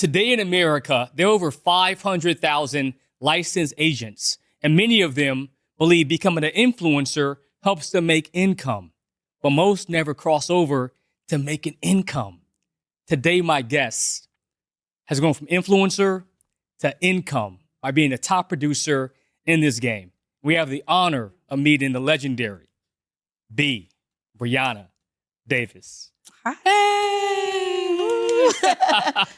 Today in America, there are over 500,000 licensed agents, and many of them believe becoming an influencer helps them make income. But most never cross over to making income. Today, my guest has gone from influencer to income by being the top producer in this game. We have the honor of meeting the legendary Bryiana Davis. Hey.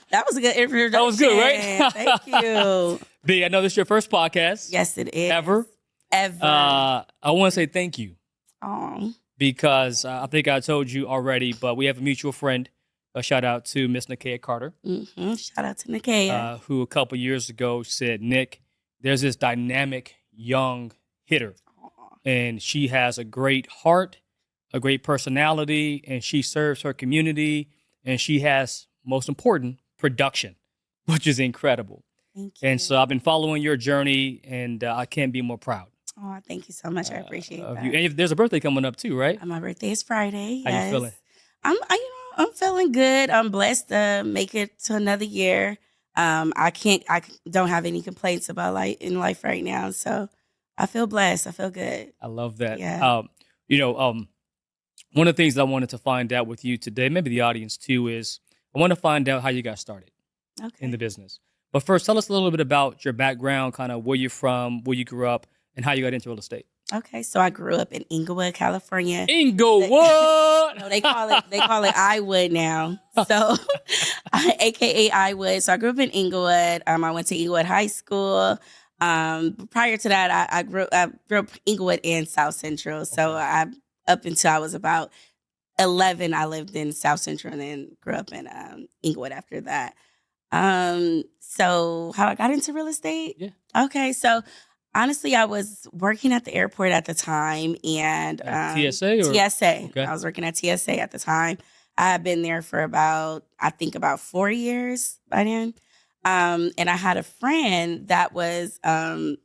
That was a good introduction. That was good, right? Thank you. B, I know this is your first podcast. Yes, it is. Ever. I want to say thank you. Oh. Because I think I told you already, but we have a mutual friend. A shout out to Miss Nakia Carter. Mm-hmm. Shout out to Nakia. Who a couple years ago said, Nick, there's this dynamic young hitter. Aww. And she has a great heart, a great personality, and she serves her community. And she has, most important, production, which is incredible. Thank you. And so I've been following your journey, and I can't be more proud. Oh, thank you so much. I appreciate that. And if there's a birthday coming up too, right? My birthday is Friday. How you feeling? I'm feeling good. I'm blessed to make it to another year. I don't have any complaints about in life right now. So I feel blessed. I feel good. I love that. Yeah. One of the things that I wanted to find out with you today, maybe the audience too, is I want to find out how you got started in the business. But first, tell us a little bit about your background, kind of where you're from, where you grew up, and how you got into real estate. Okay, so I grew up in Inglewood, California. Inglewood. No, they call it Iwood now. So, AKA Iwood. So I grew up in Inglewood. I went to Inglewood High School. Prior to that, I grew up Inglewood and South Central. So up until I was about 11, I lived in South Central and then grew up in Inglewood after that. So how I got into real estate? Yeah. Okay, so honestly, I was working at the airport at the time, and TSA or TSA. Okay. I was working at TSA at the time. I had been there for about 4 years by then. And I had a friend that was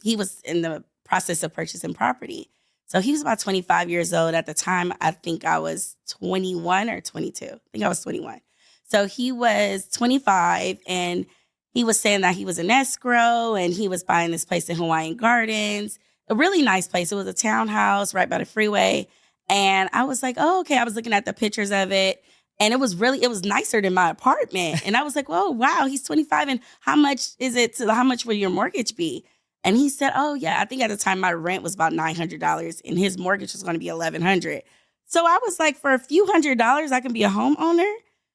he was in the process of purchasing property. So he was about 25 years old at the time. I think I was 21 or 22. I think I was 21. So he was 25, and he was saying that he was in escrow, and he was buying this place in Hawaiian Gardens, a really nice place. It was a townhouse right by the freeway. And I was like, oh, okay. I was looking at the pictures of it, and it was nicer than my apartment. And I was like, oh, wow, he's 25. And how much is it? How much will your mortgage be? And he said, oh, yeah, I think at the time my rent was about $900 and his mortgage was going to be $1,100. So I was like, for a few $100s, I can be a homeowner.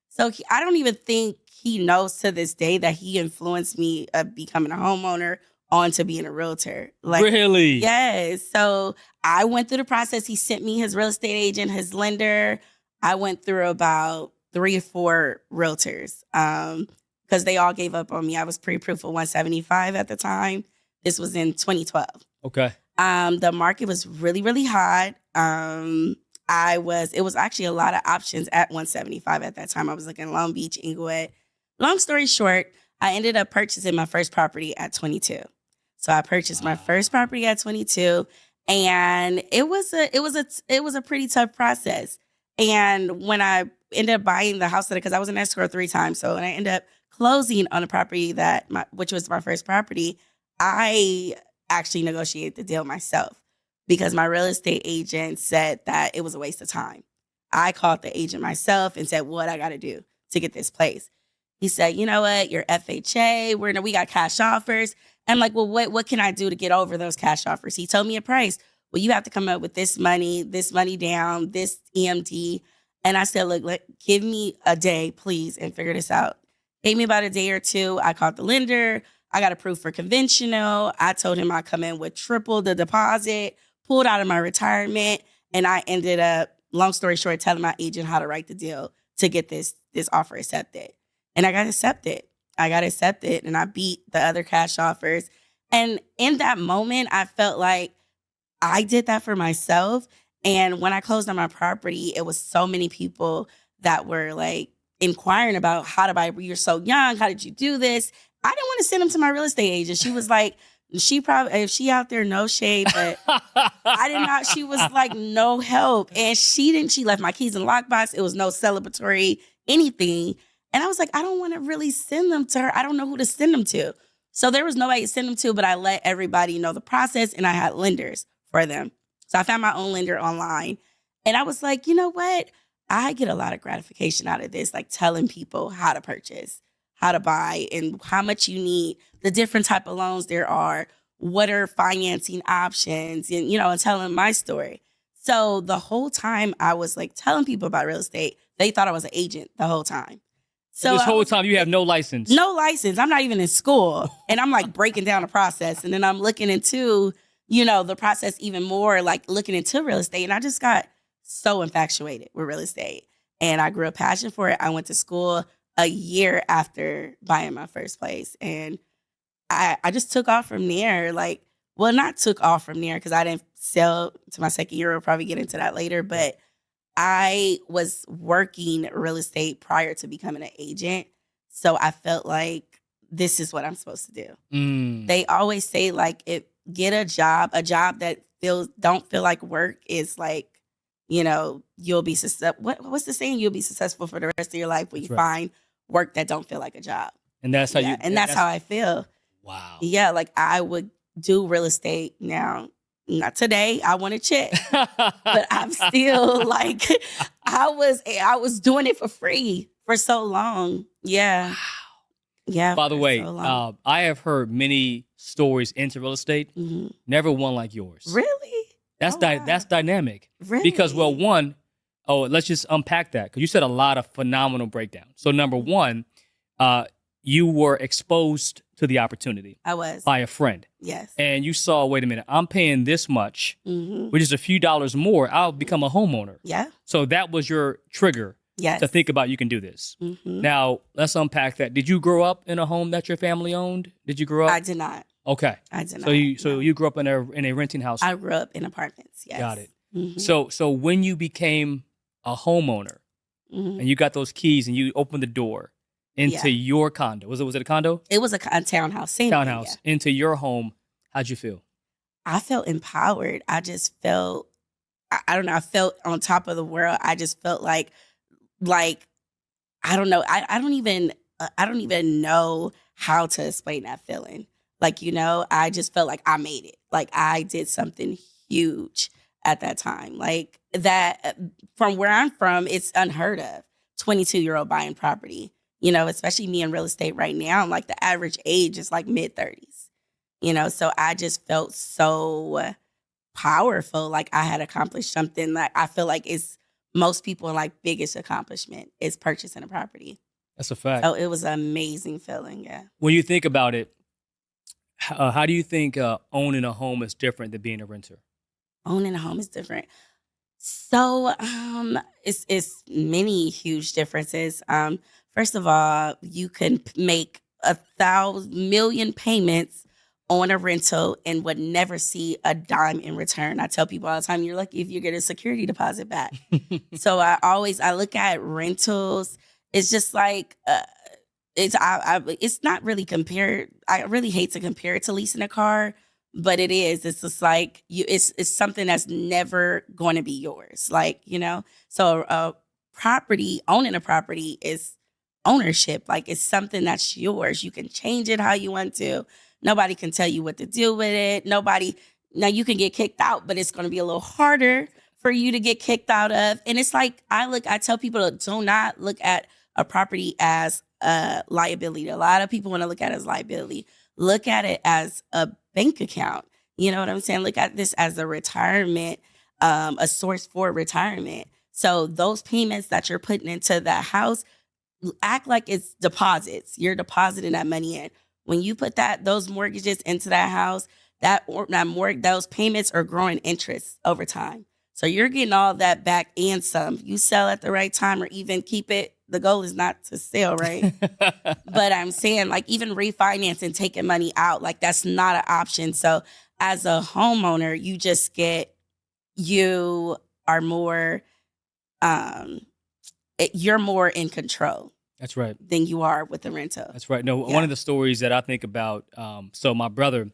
So I don't even think he knows to this day that he influenced me of becoming a homeowner on to being a realtor. Really? Yes. So I went through the process. He sent me his real estate agent, his lender. I went through about 3 or 4 realtors because they all gave up on me. I was pre-approved for 175 at the time. This was in 2012. Okay. The market was really, really hot. It was actually a lot of options at 175 at that time. I was looking at Long Beach, Inglewood. Long story short, I ended up purchasing my first property at 22. So I purchased my first property at 22, and it was a pretty tough process. And when I ended up buying the house, because I was in escrow 3 times, so when I ended up closing on a property which was my first property, I actually negotiated the deal myself because my real estate agent said that it was a waste of time. I called the agent myself and said, what I got to do to get this place. He said, you know what, you're FHA, we got cash offers. I'm like, well, what can I do to get over those cash offers? He told me a price. Well, you have to come up with this money down, this EMD. And I said, look, give me a day, please, and figure this out. Gave me about a day or 2. I called the lender. I got approved for conventional. I told him I'd come in with triple the deposit, pulled out of my retirement, and I ended up, long story short, telling my agent how to write the deal to get this offer accepted. And I got accepted. And I beat the other cash offers. And in that moment, I felt like I did that for myself. And when I closed on my property, it was so many people that were like inquiring about how to buy. You're so young. How did you do this? I didn't want to send them to my real estate agent. She was like, if she out there, no shade, but I did not. She was like, no help. And she left my keys in the lockbox. It was no celebratory anything. And I was like, I don't want to really send them to her. I don't know who to send them to. So there was nobody to send them to, but I let everybody know the process, and I had lenders for them. So I found my own lender online. And I was like, you know what? I get a lot of gratification out of this, like telling people how to purchase, how to buy, and how much you need, the different type of loans there are, what are financing options, and, and telling my story. So the whole time I was like telling people about real estate, they thought I was an agent the whole time. So this whole time you have no license. No license. I'm not even in school. And I'm like breaking down the process. And then I'm looking into, the process even more, like looking into real estate. And I just got so infatuated with real estate. And I grew a passion for it. I went to school a year after buying my first place. And I just took off from there. Not took off from there because I didn't sell to my second year. We'll probably get into that later. But I was working real estate prior to becoming an agent. So I felt like this is what I'm supposed to do. They always say get a job that don't feel like work is like, you'll be successful. What's the saying? You'll be successful for the rest of your life when you find work that don't feel like a job. And that's how that's how I feel. Wow. Yeah. I would do real estate now. Not today. I want to check, but I'm still I was doing it for free for so long. Yeah. Wow. Yeah. By the way, I have heard many stories into real estate. Mm-hmm. Never one like yours. Really? That's that's dynamic. Really? Because let's just unpack that because you said a lot of phenomenal breakdowns. So number one, you were exposed to the opportunity. I was. By a friend. Yes. And you saw, wait a minute, I'm paying this much, which is a few dollars more. I'll become a homeowner. Yeah. So that was your trigger to think about you can do this. Mm-hmm. Now, let's unpack that. Did you grow up in a home that your family owned? Did you grow up? I did not. Okay. I did not. So you grew up in a renting house? I grew up in apartments, yes. Got it. Mm-hmm. So when you became a homeowner and you got those keys and you opened the door into your condo. Was it a condo? It was a townhouse. Same townhouse. Thing, yeah. Into your home. How'd you feel? I felt empowered. I just felt, I don't know, I felt on top of the world. I just felt like I don't know. I don't even know how to explain that feeling. I just felt like I made it. Like I did something huge at that time. Like that, from where I'm from, it's unheard of. 22-year-old buying property. Especially me in real estate right now, like the average age is like mid-30s, so I just felt so powerful. Like I had accomplished something that I feel like is most people biggest accomplishment is purchasing a property. That's a fact. So it was an amazing feeling. Yeah. When you think about it, how do you think owning a home is different than being a renter? Owning a home is different. So it's many huge differences. First of all, you can make 1,000,000 payments on a rental and would never see a dime in return. I tell people all the time, you're lucky if you get a security deposit back. So I look at rentals. It's just like it's not really compared. I really hate to compare it to leasing a car, but it is. It's just like it's something that's never going to be yours. So owning a property is ownership. It's something that's yours. You can change it how you want to. Nobody can tell you what to do with it. Now you can get kicked out, but it's going to be a little harder for you to get kicked out of. And it's like, I tell people to do not look at a property as a liability. A lot of people want to look at it as liability. Look at it as a bank account. You know what I'm saying? Look at this as a retirement, a source for retirement. So those payments that you're putting into that house, act like it's deposits. You're depositing that money in. When you put those mortgages into that house, those payments are growing interest over time. So you're getting all that back and some. You sell at the right time or even keep it. The goal is not to sell, right? But I'm saying even refinancing, taking money out, that's not an option. So as a homeowner, you are more, you're more in control. That's right. Than you are with the rental. That's right. No, one of the stories that I think about, so my brother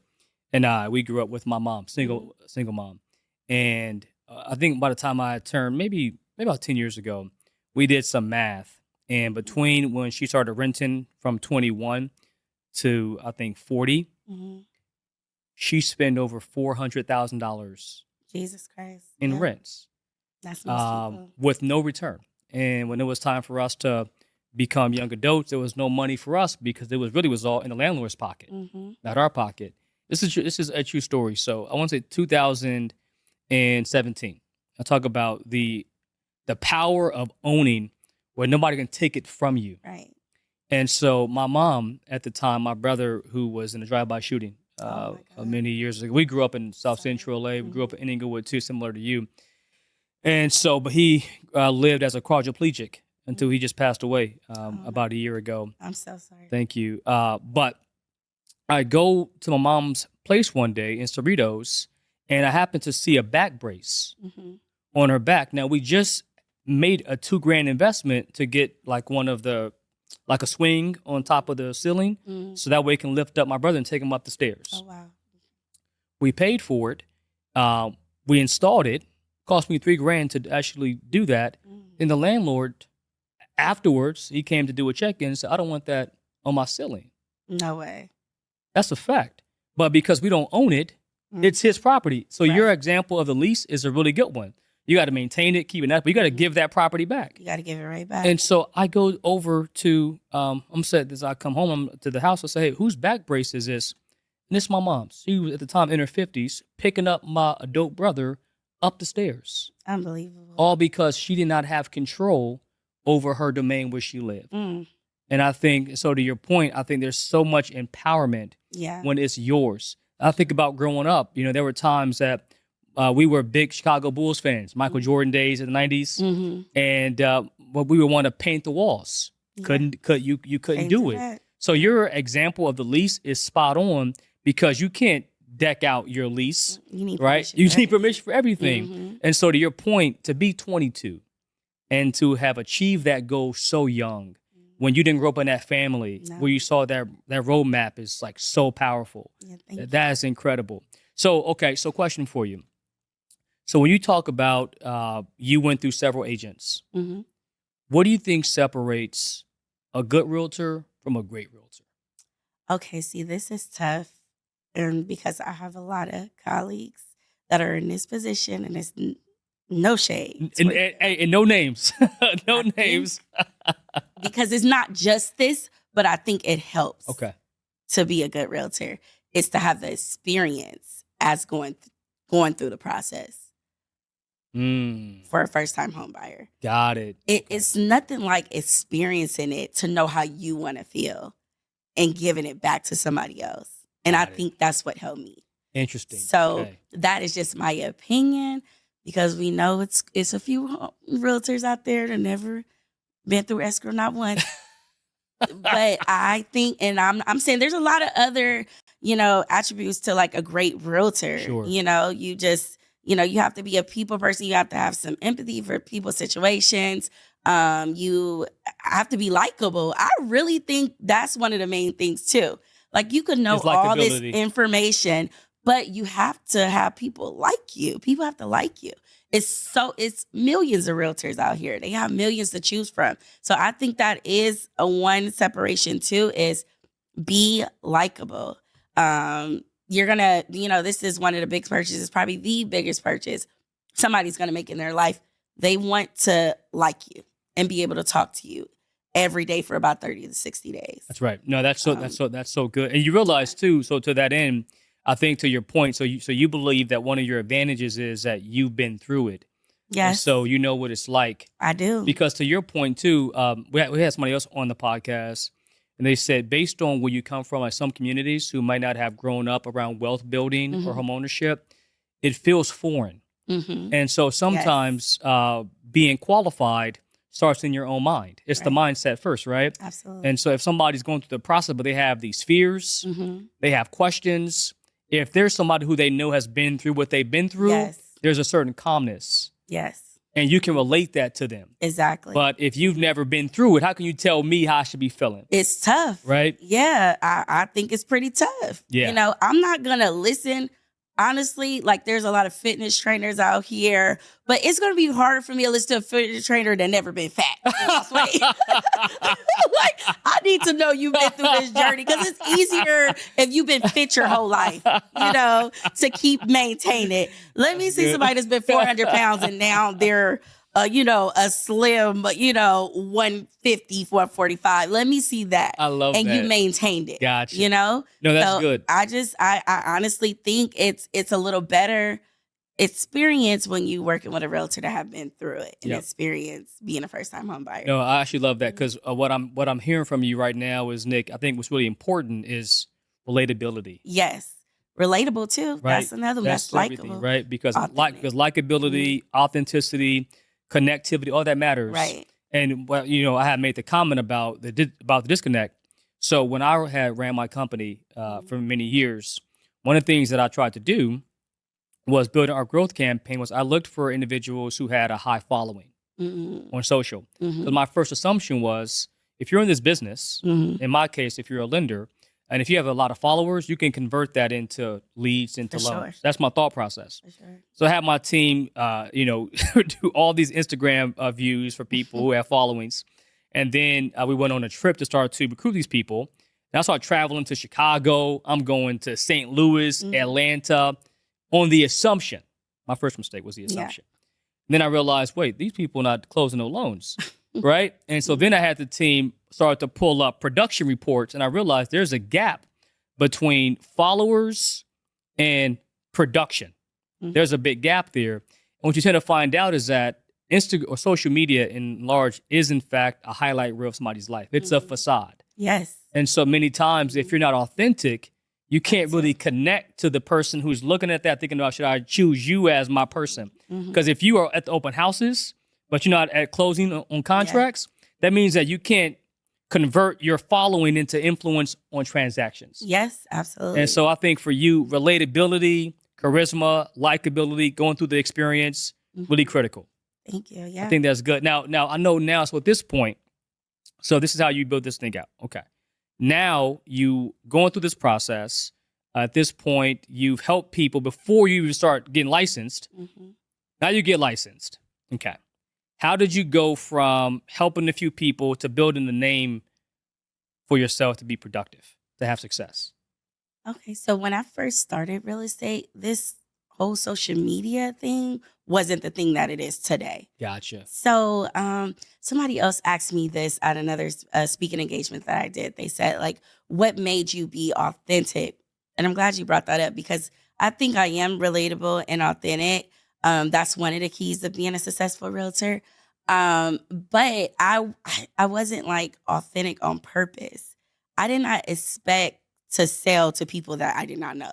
and I, we grew up with my mom, single mom. And I think by the time I turned, maybe about 10 years ago, we did some math. And between when she started renting from 21 to, I think, 40, she spent over $400,000 Jesus Christ. in rents. That's most people. With no return. And when it was time for us to become young adults, there was no money for us because it was all in the landlord's pocket, not our pocket. This is a true story. So I want to say 2017. I talk about the power of owning where nobody can take it from you. Right. And so my mom at the time, my brother who was in a drive-by shooting many years ago, we grew up in South Central LA. We grew up in Inglewood too, similar to you. And so, but he lived as a quadriplegic until he just passed away about a year ago. I'm so sorry. Thank you. But I go to my mom's place one day in Cerritos, and I happen to see a back brace on her back. Now, we just made a $2,000 investment to get like a swing on top of the ceiling, so that way it can lift up my brother and take him up the stairs. Oh, wow. We paid for it. We installed it. Cost me $3,000 to actually do that. And the landlord, afterwards, he came to do a check-in and said, I don't want that on my ceiling. No way. That's a fact. But because we don't own it, it's his property. So your example of the lease is a really good one. You got to maintain it, keep it up, but you got to give that property back. You got to give it right back. And so I go over to, I come home to the house, I say, hey, whose back brace is this? And it's my mom's. She was at the time in her 50s, picking up my adult brother up the stairs. Unbelievable. All because she did not have control over her domain where she lived. And I think, so to your point, I think there's so much empowerment when it's yours. I think about growing up, there were times that we were big Chicago Bulls fans, Michael Jordan days in the 90s. And we would want to paint the walls. You couldn't do it. So your example of the lease is spot on because you can't deck out your lease, you need right? You need permission for everything. And so to your point, to be 22 and to have achieved that goal so young, when you didn't grow up in that family, where you saw that roadmap is like so powerful. That is incredible. So, okay, so question for you. So when you talk about you went through several agents, what do you think separates a good realtor from a great realtor? Okay, see, this is tough. And because I have a lot of colleagues that are in this position, and it's no shade. And no names. No names. Because it's not just this, but I think it helps to be a good realtor. It's to have the experience as going through the process for a first-time home buyer. Got it. It's nothing like experiencing it to know how you want to feel and giving it back to somebody else. And I think that's what helped me. Interesting. So that is just my opinion because we know it's a few realtors out there that never been through escrow, not once. But I think, and I'm saying there's a lot of other, attributes to like a great realtor. Sure. You just, you have to be a people person. You have to have some empathy for people's situations. You have to be likable. I really think that's one of the main things too. Like you could know all this information, but you have to have people like you. People have to like you. It's millions of realtors out here. They have millions to choose from. So I think that is a one separation too, is be likable. You're gonna, this is one of the big purchases, probably the biggest purchase somebody's gonna make in their life. They want to like you and be able to talk to you every day for about 30 to 60 days. That's right. No, that's so good. And you realize too, so to that end, I think to your point, so you believe that one of your advantages is that you've been through it. Yes. And so you know what it's like. I do. Because to your point too, we had somebody else on the podcast and they said based on where you come from, like some communities who might not have grown up around wealth building or home ownership, it feels foreign. And so sometimes being qualified starts in your own mind. It's the mindset first, right? Absolutely. And so if somebody's going through the process, but they have these fears, they have questions, if there's somebody who they know has been through what they've been through, there's a certain calmness. Yes. And you can relate that to them. Exactly. But if you've never been through it, how can you tell me how I should be feeling? It's tough. Right? Yeah, I think it's pretty tough. Yeah. I'm not going to listen honestly, like there's a lot of fitness trainers out here, but it's going to be harder for me to listen to a fitness trainer that never been fat. Like, I need to know you've been through this journey because it's easier if you've been fit your whole life, to keep maintaining it. Let me see somebody that's been 400 pounds and now they're a slim, 150, 145. Let me see that. I love and that. you maintained it. Gotcha. No, that's good. I honestly think it's a little better experience when you working with a realtor that have been through it and experience being a first time home buyer. No, I actually love that because what I'm hearing from you right now is, Nick, I think what's really important is relatability. Yes. Relatable too. Right. That's another one. That's likable. Right? Because likability, authenticity, connectivity, all that matters. Right. And I had made the comment about the disconnect. So when I had ran my company for many years, one of the things that I tried to do was building our growth campaign was I looked for individuals who had a high following on social. Because my first assumption was if you're in this business, in my case, if you're a lender, and if you have a lot of followers, you can convert that into leads, into loans. Sure. That's my thought process. For sure. So I had my team, do all these Instagram views for people who have followings. And then we went on a trip to start to recruit these people. And I started traveling to Chicago. I'm going to St. Louis, Atlanta, on the assumption. My first mistake was the assumption. And then I realized, wait, these people are not closing no loans, right? And so then I had the team start to pull up production reports, and I realized there's a gap between followers and production. There's a big gap there. And what you tend to find out is that Instagram or social media in large is in fact a highlight reel of somebody's life. It's a facade. Yes. And so many times if you're not authentic, you can't really connect to the person who's looking at that thinking about, should I choose you as my person? Because if you are at the open houses, but you're not at closing on contracts, that means that you can't convert your following into influence on transactions. Yes, absolutely. And so I think for you, relatability, charisma, likability, going through the experience, really critical. Thank you. Yeah. I think that's good. Now I know now, so at this point, so this is how you build this thing out. Okay. Now you going through this process. At this point, you've helped people before you even start getting licensed. Now you get licensed. Okay. How did you go from helping a few people to building the name for yourself to be productive, to have success? Okay, so when I first started real estate, this whole social media thing wasn't the thing that it is today. Gotcha. So somebody else asked me this at another speaking engagement that I did. They said, like, what made you be authentic? And I'm glad you brought that up because I think I am relatable and authentic. That's one of the keys of being a successful realtor. But I wasn't like authentic on purpose. I did not expect to sell to people that I did not know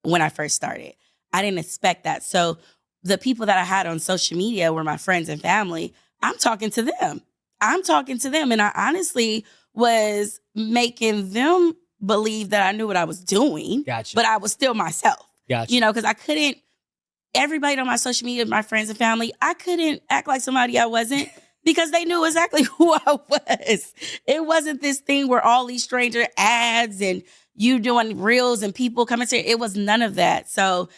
when I first started. I didn't expect that. So the people that I had on social media were my friends and family. I'm talking to them. And I honestly was making them believe that I knew what I was doing. Gotcha. But I was still myself. Gotcha. Because I couldn't, everybody on my social media, my friends and family, I couldn't act like somebody I wasn't because they knew exactly who I was. It wasn't this thing where all these stranger ads and you doing reels and people coming to it was none of that. So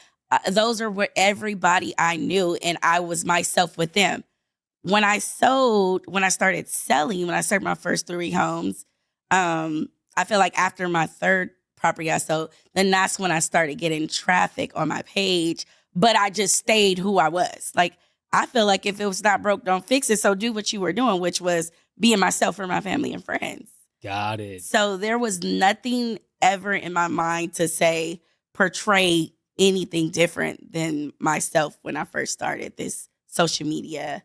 those are what everybody I knew, and I was myself with them. When I started my first 3 homes, I feel like after my third property I sold, then that's when I started getting traffic on my page, but I just stayed who I was. Like, I feel like if it was not broke, don't fix it. So do what you were doing, which was being myself for my family and friends. Got it. So there was nothing ever in my mind to portray anything different than myself when I first started this social media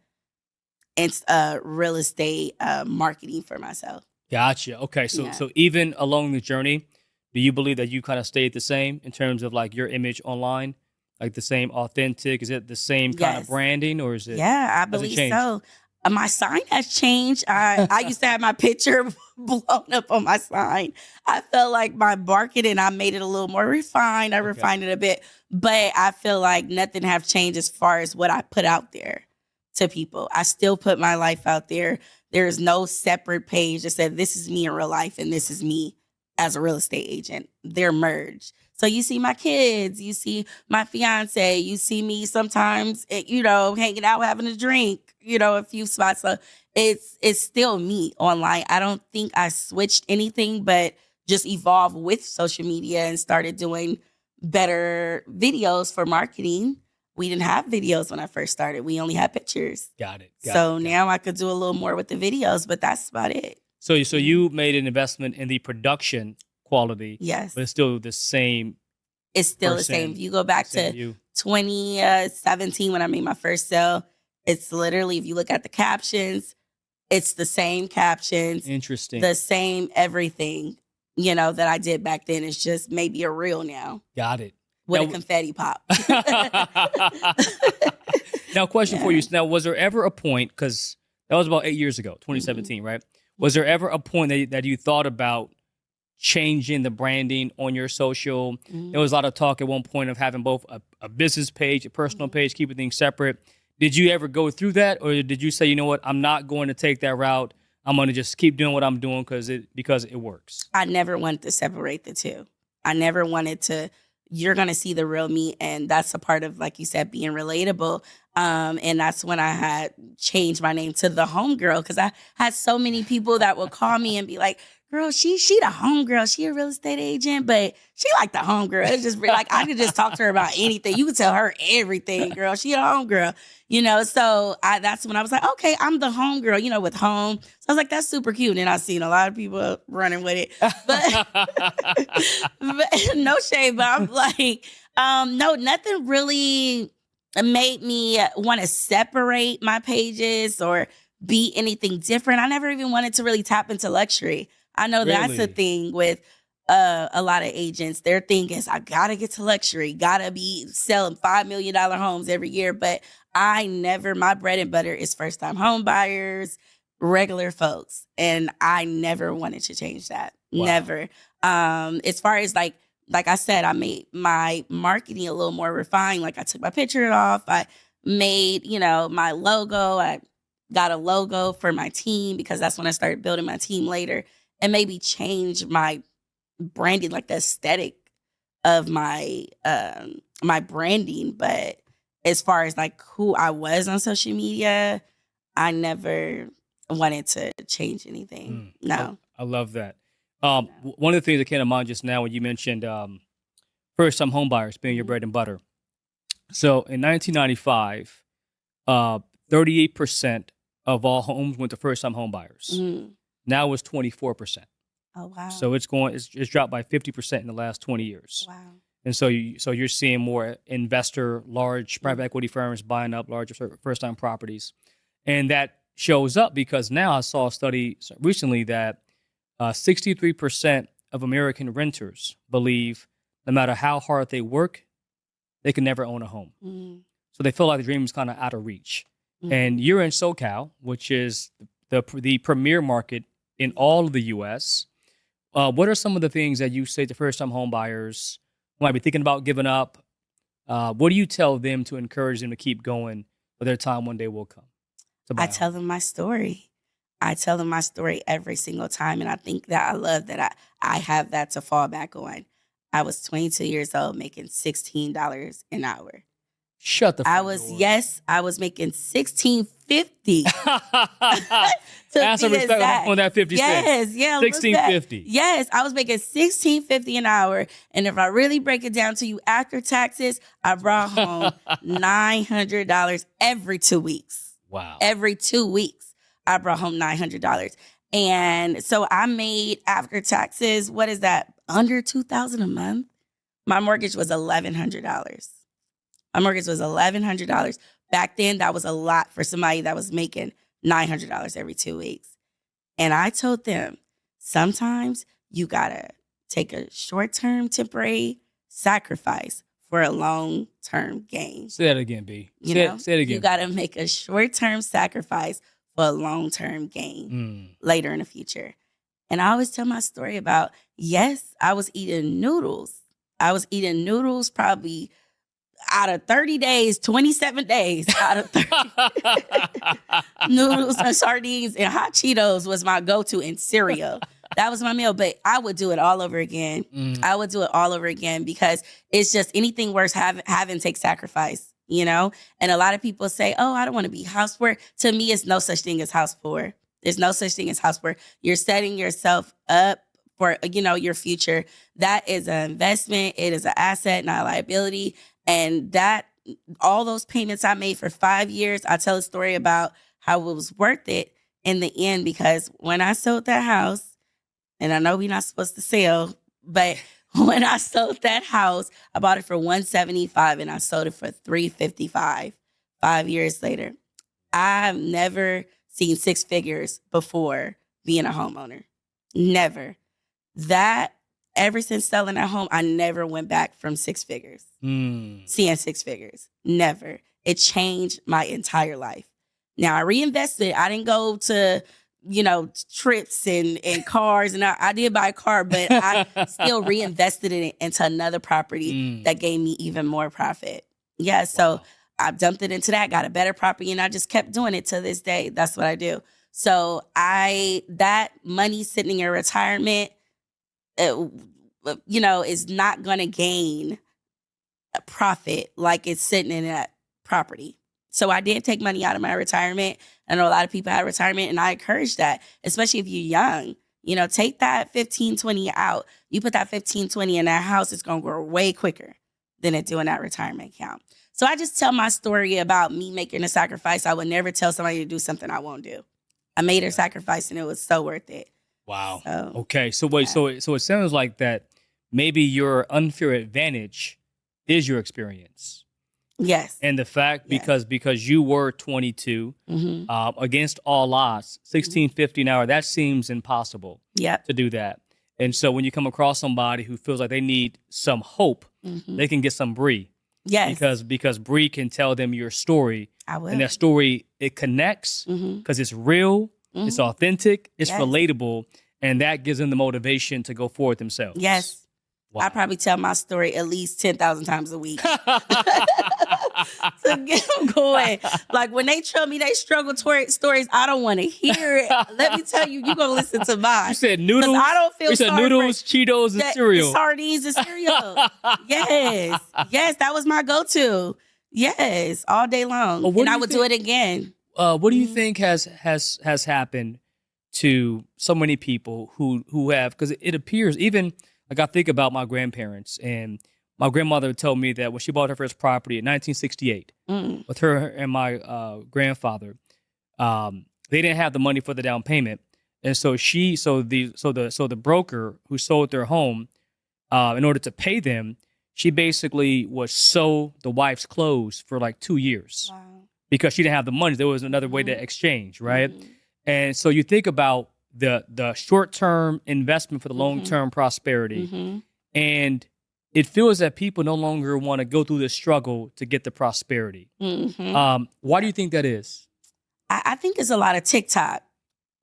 and real estate marketing for myself. Gotcha. Okay. So even along the journey, do you believe that you kind of stayed the same in terms of like your image online? Like the same authentic? Is it the same kind of branding or is it? Yeah, I believe so. My sign has changed. I used to have my picture blown up on my sign. I felt like my marketing, I made it a little more refined. I refined it a bit, but I feel like nothing have changed as far as what I put out there to people. I still put my life out there. There is no separate page that said this is me in real life and this is me as a real estate agent. They're merged. So you see my kids, you see my fiance, you see me sometimes, hanging out, having a drink, a few spots. So it's still me online. I don't think I switched anything, but just evolved with social media and started doing better videos for marketing. We didn't have videos when I first started. We only had pictures. Got it. So now I could do a little more with the videos, but that's about it. So you made an investment in the production quality. Yes. But it's still the same. It's still the same. If you go back to 2017 when I made my first sale, it's literally, if you look at the captions, it's the same captions. Interesting. The same everything, that I did back then. It's just maybe a reel now. Got it. With a confetti pop. Now, question for you. Now, was there ever a point, because that was about 8 years ago, 2017, right? Was there ever a point that you thought about changing the branding on your social? There was a lot of talk at one point of having both a business page, a personal page, keeping things separate. Did you ever go through that? Or did you say, you know what, I'm not going to take that route. I'm going to just keep doing what I'm doing because it works? I never wanted to separate the two. I never wanted to. You're going to see the real me. And that's a part of, like you said, being relatable. And that's when I had changed my name to The Homegirl, because I had so many people that would call me and be like, girl, she the homegirl. She a real estate agent, but she like the homegirl. It's just like, I could just talk to her about anything. You could tell her everything, girl. She a homegirl, So that's when I was like, okay, I'm the homegirl, with home. So I was like, that's super cute. And I've seen a lot of people running with it, but no shade. But I'm like, no, nothing really made me want to separate my pages or be anything different. I never even wanted to really tap into luxury. I know that's a thing with a lot of agents. Their thing is, I got to get to luxury, got to be selling $5 million homes every year. But my bread and butter is first-time home buyers, regular folks. And I never wanted to change that. Wow. Never. As far as like I said, I made my marketing a little more refined. Like I took my picture off. I made, my logo. I got a logo for my team because that's when I started building my team later. And maybe change my branding, like the aesthetic of my my branding. But as far as like who I was on social media, I never wanted to change anything. No. I love that. One of the things that came to mind just now when you mentioned first-time home buyers being your bread and butter. So in 1995, 38% of all homes went to first-time home buyers. Mm. Now it's 24%. Oh wow! So it's dropped by 50% in the last 20 years. Wow! And so you're seeing more large private equity firms buying up larger first-time properties, and that shows up because now I saw a study recently that 63% of American renters believe no matter how hard they work, they can never own a home. Mm. So they feel like the dream is kind of out of reach. Mm. And you're in SoCal, which is the premier market in all of the U.S. What are some of the things that you say to first-time home buyers who might be thinking about giving up? What do you tell them to encourage them to keep going, but their time one day will come? I tell them my story. I tell them my story every single time, and I think that I love that I have that to fall back on. I was 22 years old making $16 an hour. Shut the fuck up. I was making $16.50. Ask some respect on that 50 cents. Yes, yeah. $16.50. Yes, I was making $16.50 an hour. And if I really break it down to you after taxes, I brought home $900 every 2 weeks. Wow. Every 2 weeks, I brought home $900. And so I made, after taxes, what is that? Under $2,000 a month? My mortgage was $1,100. My mortgage was $1,100. Back then, that was a lot for somebody that was making $900 every 2 weeks. And I told them, sometimes you gotta take a short-term temporary sacrifice for a long-term gain. Say that again, B. Say it again. You gotta make a short-term sacrifice for a long-term gain later in the future. And I always tell my story about, yes, I was eating noodles. I was eating noodles probably out of 30 days, 27 days out of 30. Noodles and sardines and hot Cheetos was my go-to, and cereal. That was my meal. But I would do it all over again. I would do it all over again because it's just anything worth having takes sacrifice, you know? And a lot of people say, oh, I don't want to be house poor. To me, it's no such thing as house poor. There's no such thing as house poor. You're setting yourself up for, you know, your future. That is an investment. It is an asset, not a liability. And that all those payments I made for 5 years, I tell a story about how it was worth it in the end, because when I sold that house, and I know we're not supposed to sell, but when I sold that house, I bought it for $175 and I sold it for $355 5 years later. I've never seen six figures before being a homeowner. Never. That, ever since selling that home, I never went back from six figures. Seeing six figures. Never. It changed my entire life. Now, I reinvested. I didn't go to, you know, trips and cars. And I did buy a car, but I still reinvested it into another property that gave me even more profit. Yeah, so I dumped it into that, got a better property, and I just kept doing it to this day. That's what I do. So that money sitting in retirement, you know, is not going to gain a profit like it's sitting in that property. So I did take money out of my retirement. I know a lot of people had retirement, and I encourage that, especially if you're young. You know, take that 15, 20 out. You put that 15, 20 in that house, it's going to grow way quicker than it do in that retirement account. So I just tell my story about me making a sacrifice. I would never tell somebody to do something I won't do. I made a sacrifice, and it was so worth it. Wow. So, okay. So wait, so it sounds like that maybe your unfair advantage is your experience. Yes. And the fact, because you were 22, against all odds, $16.50 an hour, that seems impossible to do that. And so when you come across somebody who feels like they need some hope, they can get some Bree. Yes. Because Bree can tell them your story. I will. And that story, it connects because it's real, it's authentic, it's relatable, and that gives them the motivation to go forward themselves. Yes. Wow. I probably tell my story at least 10,000 times a week to get them going. Like when they tell me they struggle stories, I don't want to hear it. Let me tell you, you're going to listen to mine. You said noodles. I don't feel sorry. You said noodles, Cheetos, and cereal. Sardines and cereal. Yes. Yes, that was my go-to. Yes, all day long. And I would do it again. What do you think has happened to so many people who have, because it appears even, like I think about my grandparents, and my grandmother told me that when she bought her first property in 1968 with her and my grandfather, they didn't have the money for the down payment, and so the broker who sold their home, in order to pay them, she basically would sew the wife's clothes for like 2 years because she didn't have the money. There was another way to exchange, right? And so you think about the short-term investment for the long-term prosperity. And it feels that people no longer want to go through the struggle to get the prosperity. Why do you think that is? I think it's a lot of TikTok.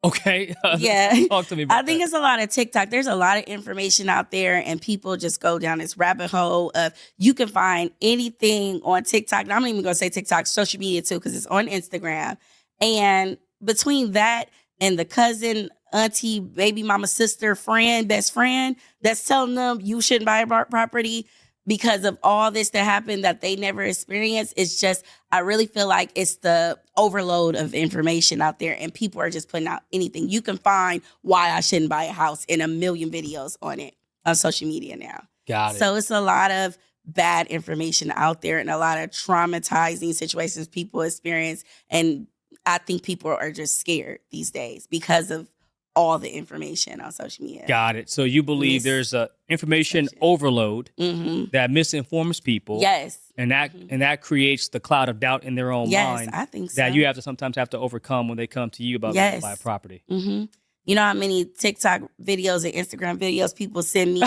Okay. Yeah. Talk to me about I think it's a lot of TikTok. There's a lot of information out there, and people just go down this rabbit hole of, you can find anything on TikTok. And I'm not even going to say TikTok, social media too, because it's on Instagram. And between that and the cousin, auntie, baby mama, sister, friend, best friend that's telling them you shouldn't buy a property because of all this that happened that they never experienced. It's just, I really feel like it's the overload of information out there, and people are just putting out anything. You can find why I shouldn't buy a house in a million videos on it on social media now. Got it. So it's a lot of bad information out there and a lot of traumatizing situations people experience. And I think people are just scared these days because of all the information on social media. Got it. So you believe there's a information overload that misinforms people. Yes. And that creates the cloud of doubt in their own mind. I think so. That you sometimes have to overcome when they come to you about buying a property. You know how many TikTok videos and Instagram videos people send me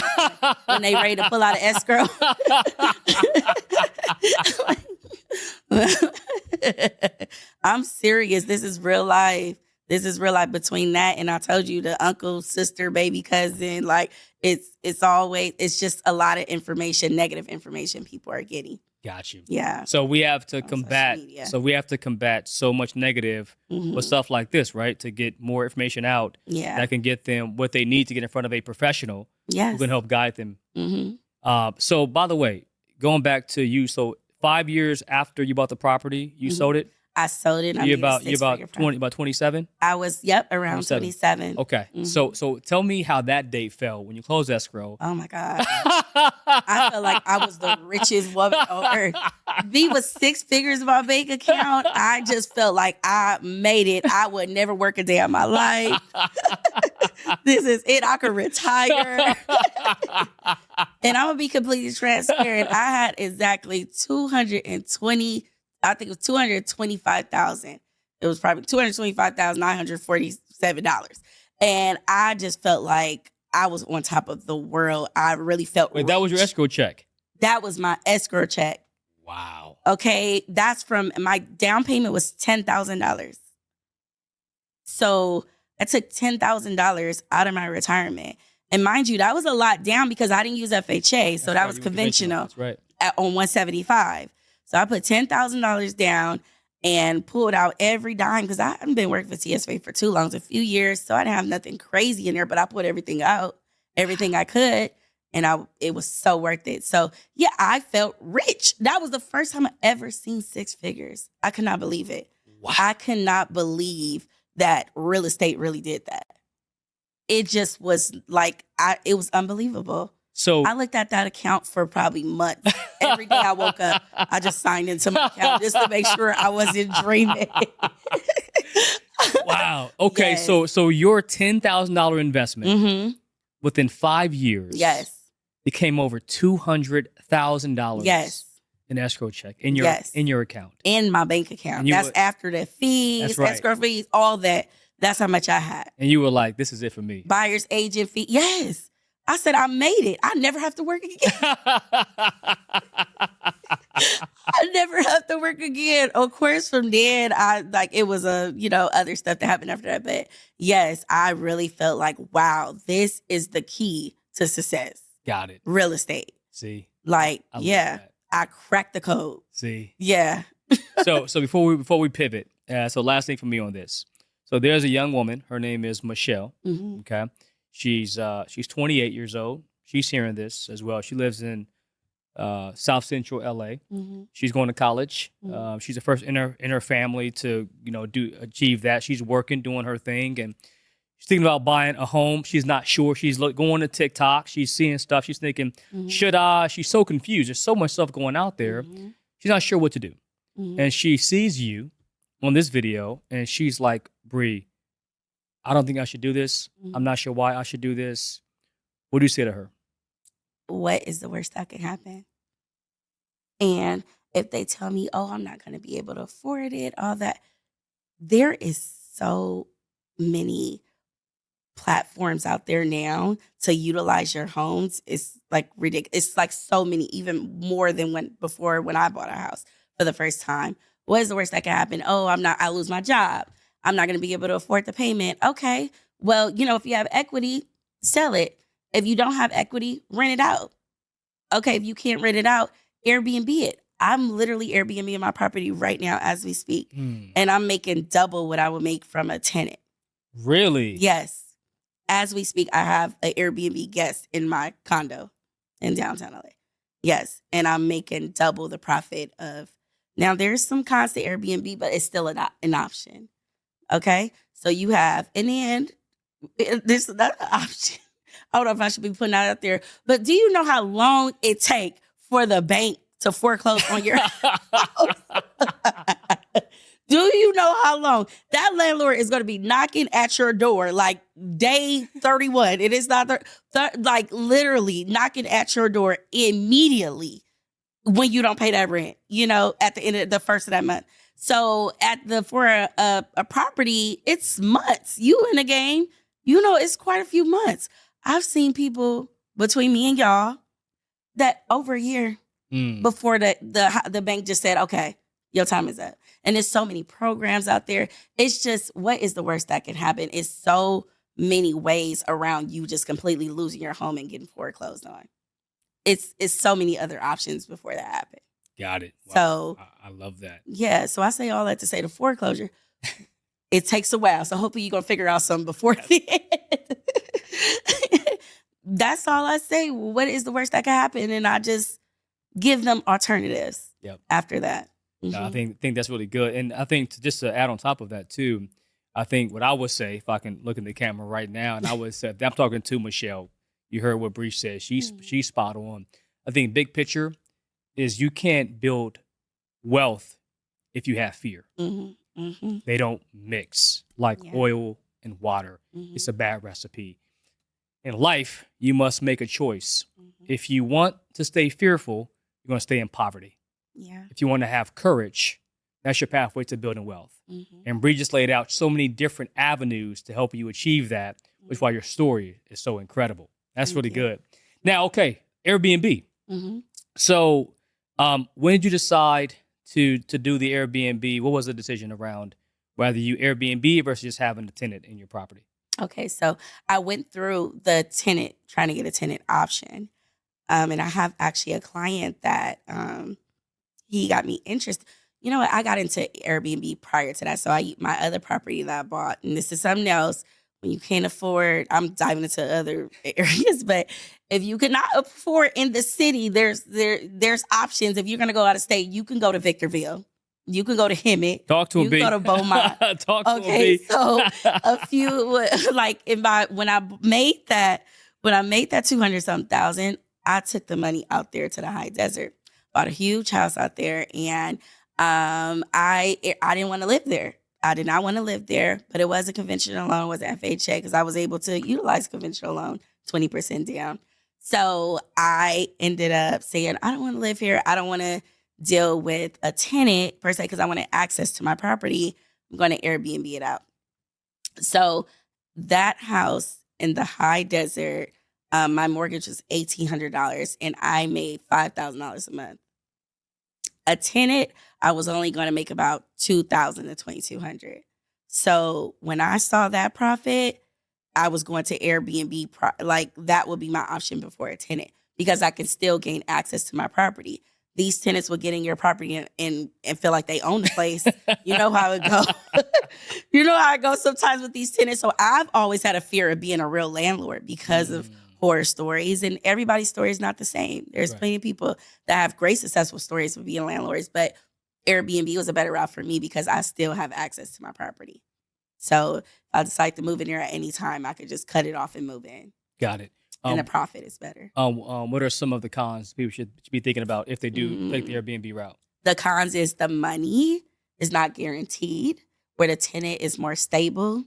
when they ready to pull out an escrow? I'm serious. This is real life. This is real life. Between that and I told you the uncle, sister, baby, cousin, like it's just a lot of information, negative information people are getting. Got you. Yeah. So we have to On social combat. media. So we have to combat so much negative with stuff like this, right? To get more information out Yeah. that can get them what they need to get in front of a professional Yes. who can help guide them. Mm-hmm. So by the way, going back to you, so 5 years after you bought the property, you sold it. I sold it. You're about 27. I was around 27. Okay. So tell me how that date fell when you closed escrow. Oh my God. I felt like I was the richest woman on earth. B was 6 figures in my bank account. I just felt like I made it. I would never work a day of my life. This is it. I could retire. And I'm gonna be completely transparent. I had exactly 220. I think it was $225,000. It was probably $225,947. And I just felt like I was on top of the world. I really felt Wait, that was your rich. escrow check? That was my escrow check. Wow. Okay. That's from my down payment was $10,000. So I took $10,000 out of my retirement. And mind you, that was a lot down because I didn't use FHA. So that was conventional. That's right. On 175. So I put $10,000 down and pulled out every dime because I haven't been working for TSFA for too long. It's a few years, so I didn't have nothing crazy in there, but I put everything out, everything I could, and it was so worth it. So yeah, I felt rich. That was the first time I ever seen 6 figures. I could not believe it. Wow. I could not believe that real estate really did that. It just was like, it was unbelievable. So I looked at that account for probably months. Every day I woke up, I just signed into my account just to make sure I wasn't dreaming. wow. Okay, Yes. so your $10,000 investment within 5 years Yes. became over $200,000 Yes. in escrow check in your account. In my bank account. And you That's were- after the fees, That's right. escrow fees, all that. That's how much I had. And you were like, this is it for me. Buyer's agent fee. Yes. I said, I made it. I never have to work again. I never have to work again. Of course, from then, it was other stuff that happened after that. But yes, I really felt like, wow, this is the key to success. Got it. Real estate. See. Like, I love yeah, that. I cracked the code. See. Yeah. So before we pivot, so last thing for me on this. So there's a young woman. Her name is Michelle. Mm-hmm. Okay. She's 28 years old. She's hearing this as well. She lives in South Central LA. Mm-hmm. She's going to college. Mhm. She's the first in her family to achieve that. She's working, doing her thing, and she's thinking about buying a home. She's not sure. She's going to TikTok. She's seeing stuff. She's thinking, should I? She's so confused. There's so much stuff going out there. Mhm. She's not sure what to do. Mhm. And she sees you on this video, and she's like, Bree, I don't think I should do this. Mhm. I'm not sure why I should do this. What do you say to her? What is the worst that can happen? And if they tell me, oh, I'm not going to be able to afford it, all that, there is so many platforms out there now to utilize your homes. It's like ridiculous. It's like so many, even more than when I bought a house for the first time. What is the worst that can happen? Oh, I lose my job. I'm not going to be able to afford the payment. Okay. Well, if you have equity, sell it. If you don't have equity, rent it out. Okay. If you can't rent it out, Airbnb it. I'm literally Airbnb my property right now as we speak. And I'm making double what I would make from a tenant. Really? Yes. As we speak, I have an Airbnb guest in my condo in downtown LA. Yes. And I'm making double the profit of. Now, there's some cons to Airbnb, but it's still an option. Okay? So you have, in the end, there's another option. I don't know if I should be putting that out there, but do you know how long it takes for the bank to foreclose on your house? Do you know how long? That landlord is going to be knocking at your door like day 31. It is not like literally knocking at your door immediately when you don't pay that rent, at the end of the first of that month. So for a property, it's months. You in the game, it's quite a few months. I've seen people between me and y'all that over a year before the bank just said, okay, your time is up. And there's so many programs out there. It's just, what is the worst that can happen? It's so many ways around you just completely losing your home and getting foreclosed on. It's so many other options before that happens. Got it. Wow. So I love that. yeah, so I say all that to say the foreclosure, it takes a while. So hopefully you're going to figure out something before the end. That's all I say. What is the worst that could happen? And I just give them alternatives after that. No, I think that's really good. And I think just to add on top of that too, I think what I would say, if I can look in the camera right now, and I would say, I'm talking to Michelle, you heard what Bree said. She's spot on. I think big picture is you can't build wealth if you have fear. They don't mix like oil and water. It's a bad recipe. In life, you must make a choice. If you want to stay fearful, you're going to stay in poverty. Yeah. If you want to have courage, that's your pathway to building wealth. And Bree just laid out so many different avenues to help you achieve that, which is why your story is so incredible. That's really good. Now, okay, Airbnb. So when did you decide to do the Airbnb? What was the decision around whether you Airbnb versus just having a tenant in your property? Okay, so I went through the tenant, trying to get a tenant option. And I have actually a client that he got me interested. You know what? I got into Airbnb prior to that. So my other property that I bought, and this is something else, when you can't afford, I'm diving into other areas, but if you cannot afford in the city, there's options. If you're going to go out of state, you can go to Victorville. You can go to Hemet. Talk to him, B. You can go to Beaumont. Talk to him, Okay, B. so a few, like when I made that 200-something thousand, I took the money out there to the high desert, bought a huge house out there, and I didn't want to live there. I did not want to live there, but it was a conventional loan, it was an FHA, because I was able to utilize conventional loan, 20% down. So I ended up saying, I don't want to live here. I don't want to deal with a tenant per se because I wanted access to my property. I'm going to Airbnb it out. So that house in the high desert, my mortgage was $1,800 and I made $5,000 a month. A tenant, I was only going to make about $2,000 to $2,200. So when I saw that profit, I was going to Airbnb. That would be my option before a tenant because I can still gain access to my property. These tenants will get in your property and feel like they own the place. You know how it goes. You know how it goes sometimes with these tenants. So I've always had a fear of being a real landlord because of horror stories, and everybody's story is not the same. There's plenty of people that have great successful stories with being landlords, but Airbnb was a better route for me because I still have access to my property. So if I decide to move in there at any time, I could just cut it off and move in. Got it. And the profit is better. What are some of the cons people should be thinking about if they do take the Airbnb route? The cons is the money is not guaranteed, where the tenant is more stable.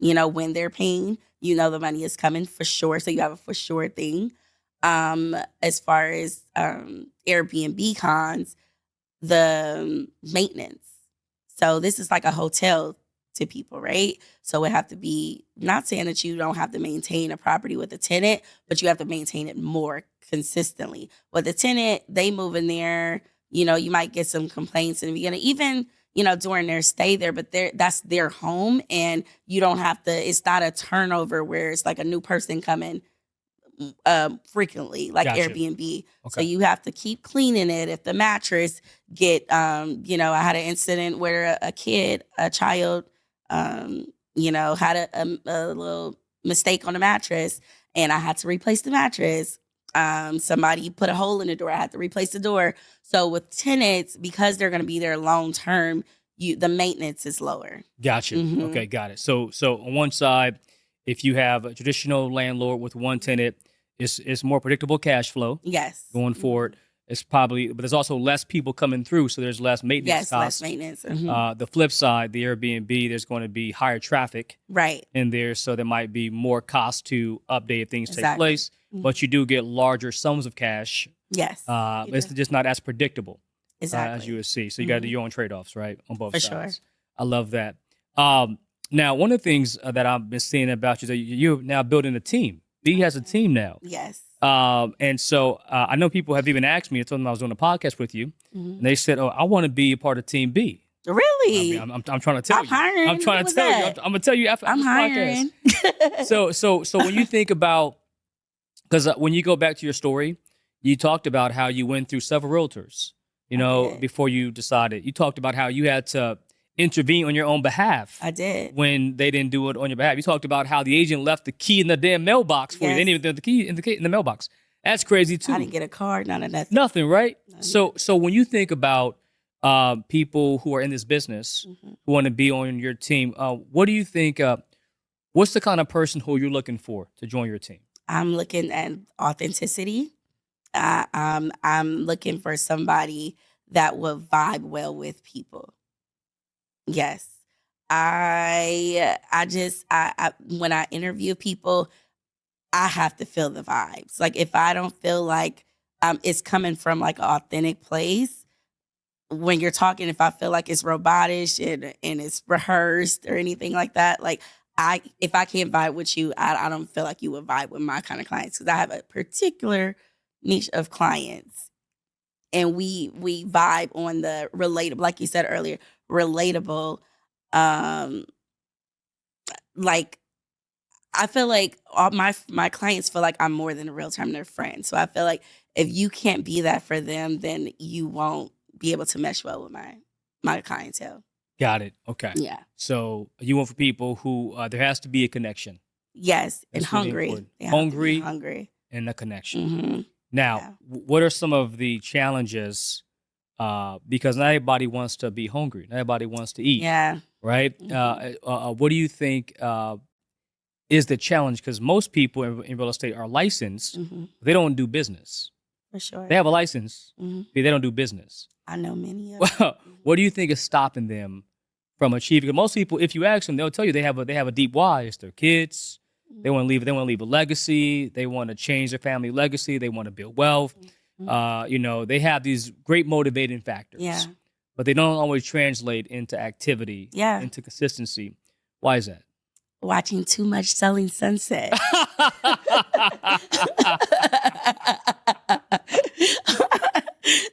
You know, when they're paying, you know the money is coming for sure. So you have a for sure thing. As far as Airbnb cons, the maintenance. So this is like a hotel to people, right? So it have to be, not saying that you don't have to maintain a property with a tenant, but you have to maintain it more consistently. With the tenant, they move in there, you know, you might get some complaints in the beginning, even, you know, during their stay there, but that's their home and you don't have to, it's not a turnover where it's like a new person coming frequently, like Gotcha. Airbnb. Okay. So you have to keep cleaning it. If the mattress get, you know, I had an incident where a child, you know, had a little mistake on the mattress and I had to replace the mattress. Somebody put a hole in the door. I had to replace the door. So with tenants, because they're going to be there long term, the maintenance is lower. Gotcha. Okay, got it. So on one side, if you have a traditional landlord with one tenant, it's more predictable cash flow. Yes. Going forward. It's probably, but there's also less people coming through, so there's less maintenance costs. Less maintenance. The flip side, the Airbnb, there's going to be higher traffic in there, so there might be more cost to update if things take place, but you do get larger sums of cash. Yes. But it's just not as predictable as you would see. So you got to do your own trade-offs, right, on both sides. Sure. I love that. Now, one of the things that I've been seeing about you is that you're now building a team. B has a team now. Yes. And so I know people have even asked me, I told them I was doing a podcast with you, and they said, oh, I want to be a part of Team B. Really? I'm trying to tell you. Hiring. I'm trying to tell you. I'm going to tell you after this hiring. podcast. So when you think about, because when you go back to your story, you talked about how you went through several realtors did. before you decided. You talked about how you had to intervene on your own behalf. I did. When they didn't do it on your behalf. You talked about how the agent left the key in the damn mailbox for you. They didn't even have the key in the mailbox. That's crazy too. I didn't get a card, none of that. Nothing, right? Nothing. So when you think about people who are in this business who want to be on your team, what do you think? What's the kind of person who you're looking for to join your team? I'm looking at authenticity. I'm looking for somebody that will vibe well with people. Yes. I when I interview people, I have to feel the vibes. Like if I don't feel like it's coming from like an authentic place, when you're talking, if I feel like it's robotish and it's rehearsed or anything like that, like if I can't vibe with you, I don't feel like you would vibe with my kind of clients, because I have a particular niche of clients, and we vibe on the relatable, like you said earlier, relatable. Like I feel like all my clients feel like I'm more than a real-time their friend. So I feel like if you can't be that for them, then you won't be able to mesh well with my clientele. Got it. Okay. Yeah. So you want for people who there has to be a connection. Yes, and That's really hungry. important. They have to be Hungry hungry. and a connection. Mm-hmm. Now, Yeah. what are some of the challenges? Because not everybody wants to be hungry. Not everybody wants to eat. Yeah. Right. What do you think is the challenge? Because most people in real estate are licensed. Mm-hmm. They don't do business. For sure. They have a license, Mm-hmm. but they don't do business. I know many of them. What do you think is stopping them from achieving? Because most people, if you ask them, they'll tell you they have a deep why. It's their kids. They want to leave. They want to leave a legacy. They want to change their family legacy. They want to build wealth. They have these great motivating factors. Yeah. But they don't always translate into activity. Yeah. Into consistency. Why is that? Watching too much Selling Sunset.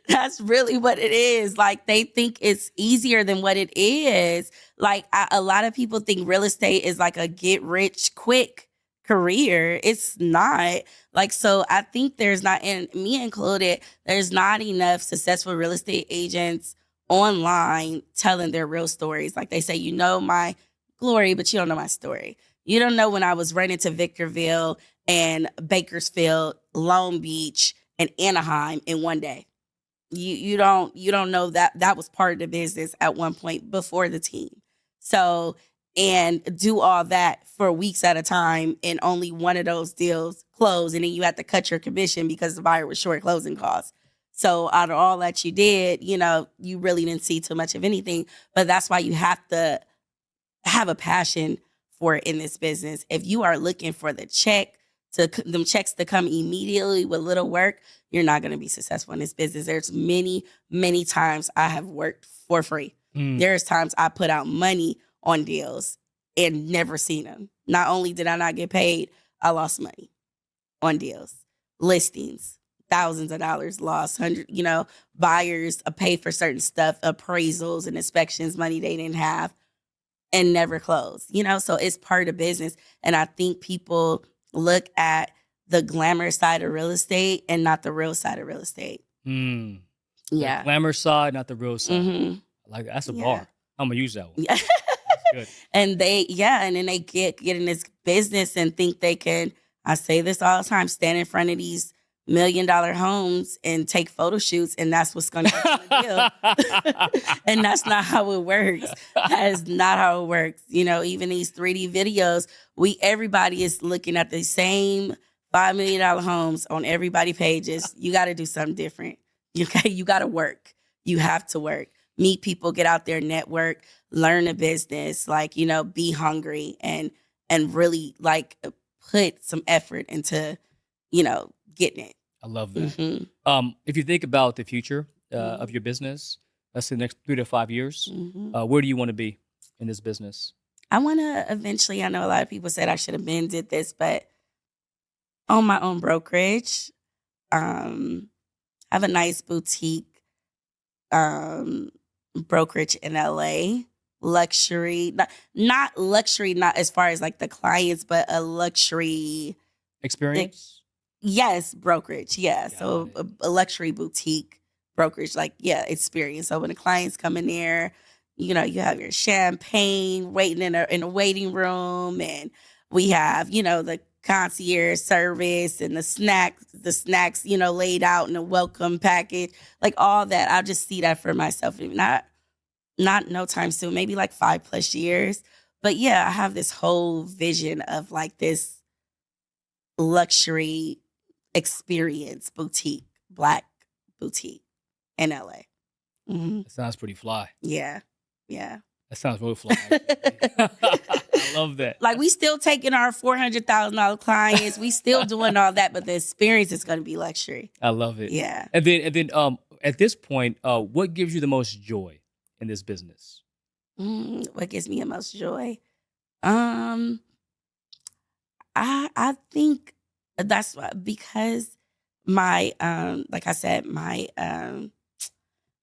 That's really what it is. Like, they think it's easier than what it is. Like, a lot of people think real estate is like a get rich quick career. It's not. Like, so I think there's not, and me included, there's not enough successful real estate agents online telling their real stories. Like, they say, you know my glory, but you don't know my story. You don't know when I was running to Victorville and Bakersfield, Long Beach, and Anaheim in one day. You don't know that was part of the business at one point before the team. So, and do all that for weeks at a time, and only one of those deals closed, and then you had to cut your commission because the buyer was short closing costs. So out of all that you did, you really didn't see too much of anything. But that's why you have to have a passion for it in this business. If you are looking for them checks to come immediately with little work, you're not going to be successful in this business. There's many, many times I have worked for free. There's times I put out money on deals and never seen them. Not only did I not get paid, I lost money on deals, listings, thousands of dollars lost, buyers pay for certain stuff, appraisals and inspections, money they didn't have, and never closed. So it's part of business. And I think people look at the glamour side of real estate and not the real side of real estate. Yeah. Yeah. The glamour side, not the real side. Mm-hmm. Like, that's a Yeah. bar. I'm going to use that one. Yeah. Good. And then they get in this business and think they can, I say this all the time, stand in front of these $1 million homes and take photo shoots, and that's what's going to get the deal. And that's not how it works. That is not how it works. Even these 3D videos, everybody is looking at the same $5 million homes on everybody's pages. You got to do something different. Okay, you got to work. You have to work. Meet people, get out there, network, learn a business, be hungry and really put some effort into, getting it. I love that. Mm-hmm. If you think about the future of your business, let's say the next 3 to 5 years, Mm-hmm. where do you want to be in this business? I want to eventually, I know a lot of people said I should have did this, but on my own brokerage, have a nice boutique brokerage in LA, luxury, not luxury, not as far as like the clients, but a luxury Experience? yes, brokerage. Yeah. Got So it. a luxury boutique brokerage, like, experience. So when the clients come in there, you have your champagne waiting in a waiting room, and we have, the concierge service and the snacks, laid out in a welcome package, like all that. I'll just see that for myself. Not no time soon, maybe like 5+ years. But yeah, I have this whole vision of like this luxury experience boutique, Black boutique in LA. Mm-hmm. That sounds pretty fly. Yeah. That sounds really fly. I love that. Like, we still taking our $400,000 clients. We still doing all that, but the experience is going to be luxury. I love it. Yeah. And then at this point, what gives you the most joy in this business? What gives me the most joy? I think that's because my like I said, my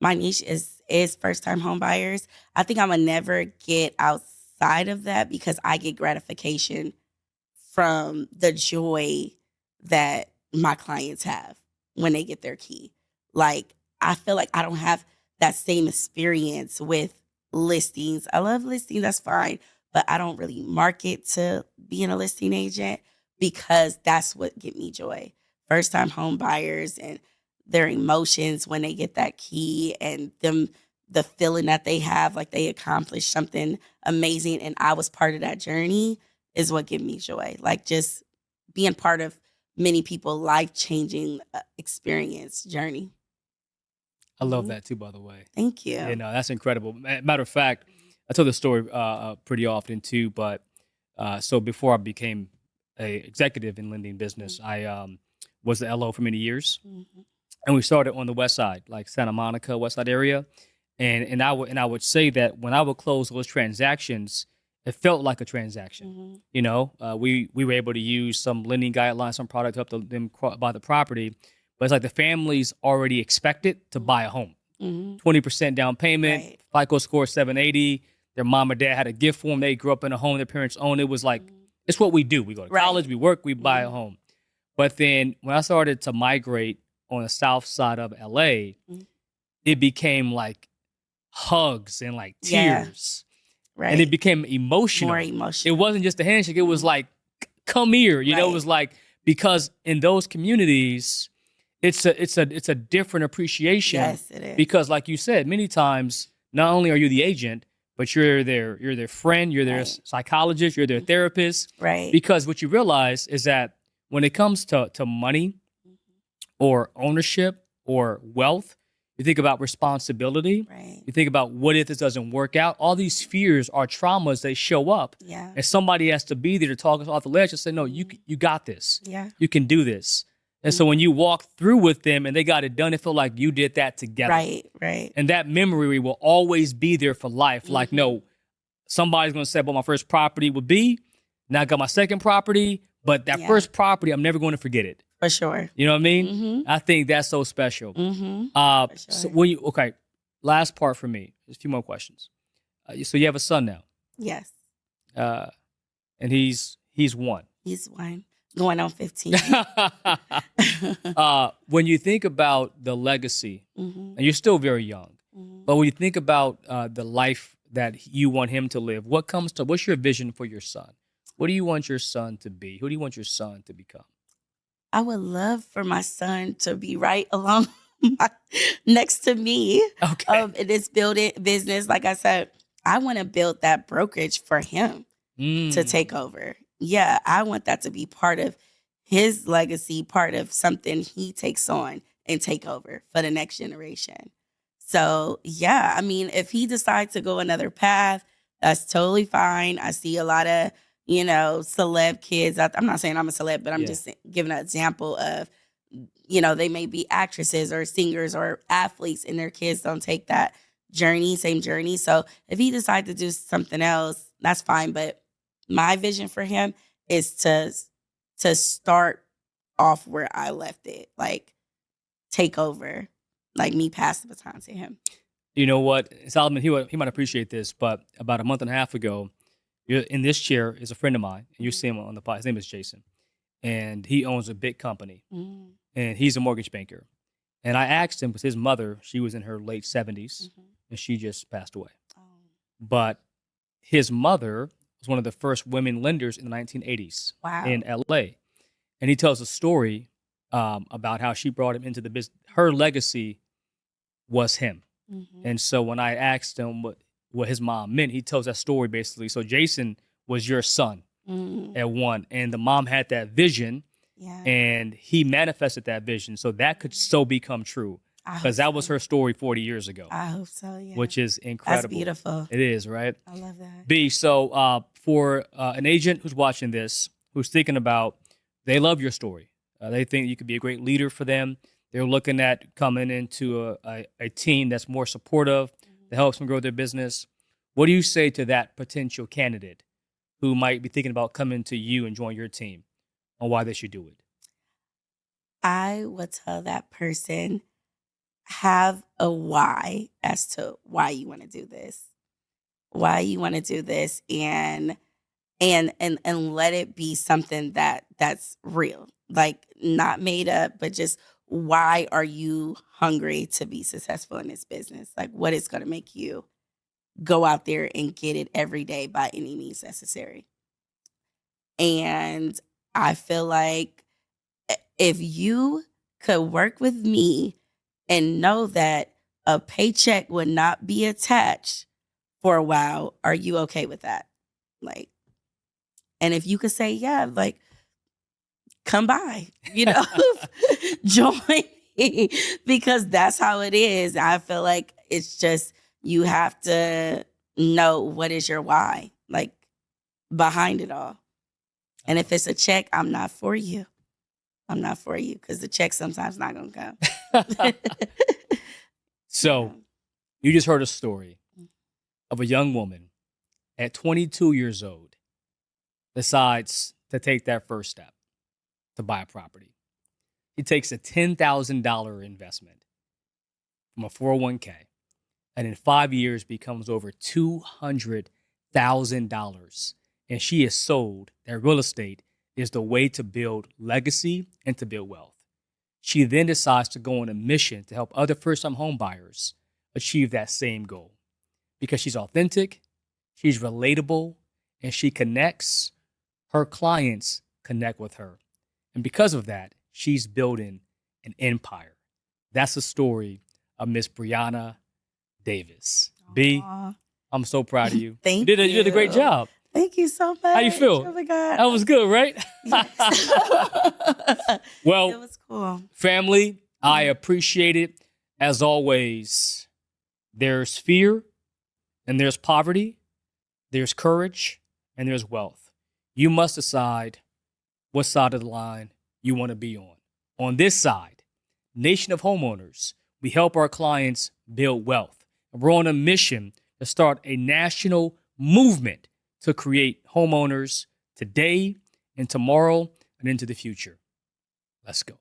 niche is first time home buyers. I think I'm gonna never get outside of that because I get gratification from the joy that my clients have when they get their key. Like, I feel like I don't have that same experience with listings. I love listings, that's fine, but I don't really market to being a listing agent because that's what get me joy. First time home buyers and their emotions when they get that key, and the feeling that they have like they accomplished something amazing and I was part of that journey is what gives me joy. Like, just being part of many people's life-changing experience journey. I love that too, by the way. Thank you. Yeah, no, that's incredible. Matter of fact, I tell this story pretty often too, but so before I became a executive in lending business, I was the LO for many years. Mm-hmm. And we started on the west side, like Santa Monica, west side area. And I would say that when I would close those transactions, it felt like a transaction. Mm-hmm. We were able to use some lending guidelines, some product to help them buy the property. But it's like the families already expected to buy a home. Mm-hmm. 20% down payment, right. FICO score 780. Their mom or dad had a gift for them. They grew up in a home their parents owned. It was like, it's what we do. We go to college, we work, we buy a home. But then when I started to migrate on the south side of LA, it became like hugs and like tears. Yeah. Right. And it became emotional. More emotional. It wasn't just a handshake. It was like, come here. You know, it was like, because in those communities, it's a different appreciation. Yes, it is. Because like you said, many times, not only are you the agent, but you're their friend, you're their psychologist, you're their therapist. Right. Because what you realize is that when it comes to money or ownership or wealth, you think about responsibility. Right. You think about, what if this doesn't work out? All these fears are traumas. They show up. Yeah. And somebody has to be there to talk us off the ledge and say, no, you got this. Yeah. You can do this. And so when you walk through with them and they got it done, it felt like you did that together. Right. And that memory will always be there for life. Mm-hmm. Like, no, somebody's going to say, well, my first property would be, now I got my second property, but that first property, I'm never going to forget it. For sure. You know what I mean? Mm-hmm. I think that's so special. Mm-hmm. For sure. So last part for me, there's a few more questions. So you have a son now. Yes. And he's one. He's one. Going on 15. When you think about the legacy, and you're still very young, but when you think about the life that you want him to live, what's your vision for your son? What do you want your son to be? Who do you want your son to become? I would love for my son to be right along next to me. Okay. In this business. Like I said, I want to build that brokerage for him to take over. Yeah, I want that to be part of his legacy, part of something he takes on and take over for the next generation. So, yeah, I mean, if he decides to go another path, that's totally fine. I see a lot of, celeb kids. I'm not saying I'm a celeb, but I'm just giving an example of, they may be actresses or singers or athletes and their kids don't take that same journey. So if he decides to do something else, that's fine. But my vision for him is to start off where I left it, like take over, like me pass the baton to him. You know what, Solomon, he might appreciate this, but about a month and a half ago, you're in this chair is a friend of mine, and you see him on the pod. His name is Jason, and he owns a big company, and he's a mortgage banker. And I asked him because his mother, she was in her late 70s and she just passed away. Oh. But his mother was one of the first women lenders in the 1980s Wow. in LA. And he tells a story about how she brought him into the business. Her legacy was him. And so when I asked him what his mom meant, he tells that story basically. So Jason was your son at one, and the mom had that vision, and he manifested that vision. So that could so become true, because that was her story 40 years ago. I hope so, yeah. Which is incredible. That's beautiful. It is, right? I love that. B, so for an agent who's watching this, who's thinking about, they love your story. They think you could be a great leader for them. They're looking at coming into a team that's more supportive, that helps them grow their business. What do you say to that potential candidate who might be thinking about coming to you and join your team on why they should do it? I would tell that person, have a why as to why you want to do this. Why you want to do this, and let it be something that's real. Like, not made up, but just, why are you hungry to be successful in this business? Like, what is going to make you go out there and get it every day by any means necessary? And I feel like if you could work with me and know that a paycheck would not be attached for a while, are you okay with that? Like, and if you could say, yeah, like, come by, join me, because that's how it is. I feel like it's just, you have to know what is your why, like, behind it all. And if it's a check, I'm not for you. I'm not for you, because the check sometimes not going to come. So you just heard a story of a young woman at 22 years old decides to take that first step to buy a property. He takes a $10,000 investment from a 401k, and in 5 years becomes over $200,000. And she is sold that real estate is the way to build legacy and to build wealth. She then decides to go on a mission to help other first-time home buyers achieve that same goal, because she's authentic, she's relatable, and she connects. Her clients connect with her. And because of that, she's building an empire. That's the story of Miss Bryiana Davis. Aww. B, I'm so proud of you. Thank you. You did a great job. Thank you so much. How you feel? Oh my God. That was good, right? Yes. Well, it was cool. family, I appreciate it. As always, there's fear and there's poverty, there's courage, and there's wealth. You must decide what side of the line you want to be on. On this side, Nation of Homeowners, we help our clients build wealth. And we're on a mission to start a national movement to create homeowners today and tomorrow and into the future. Let's go.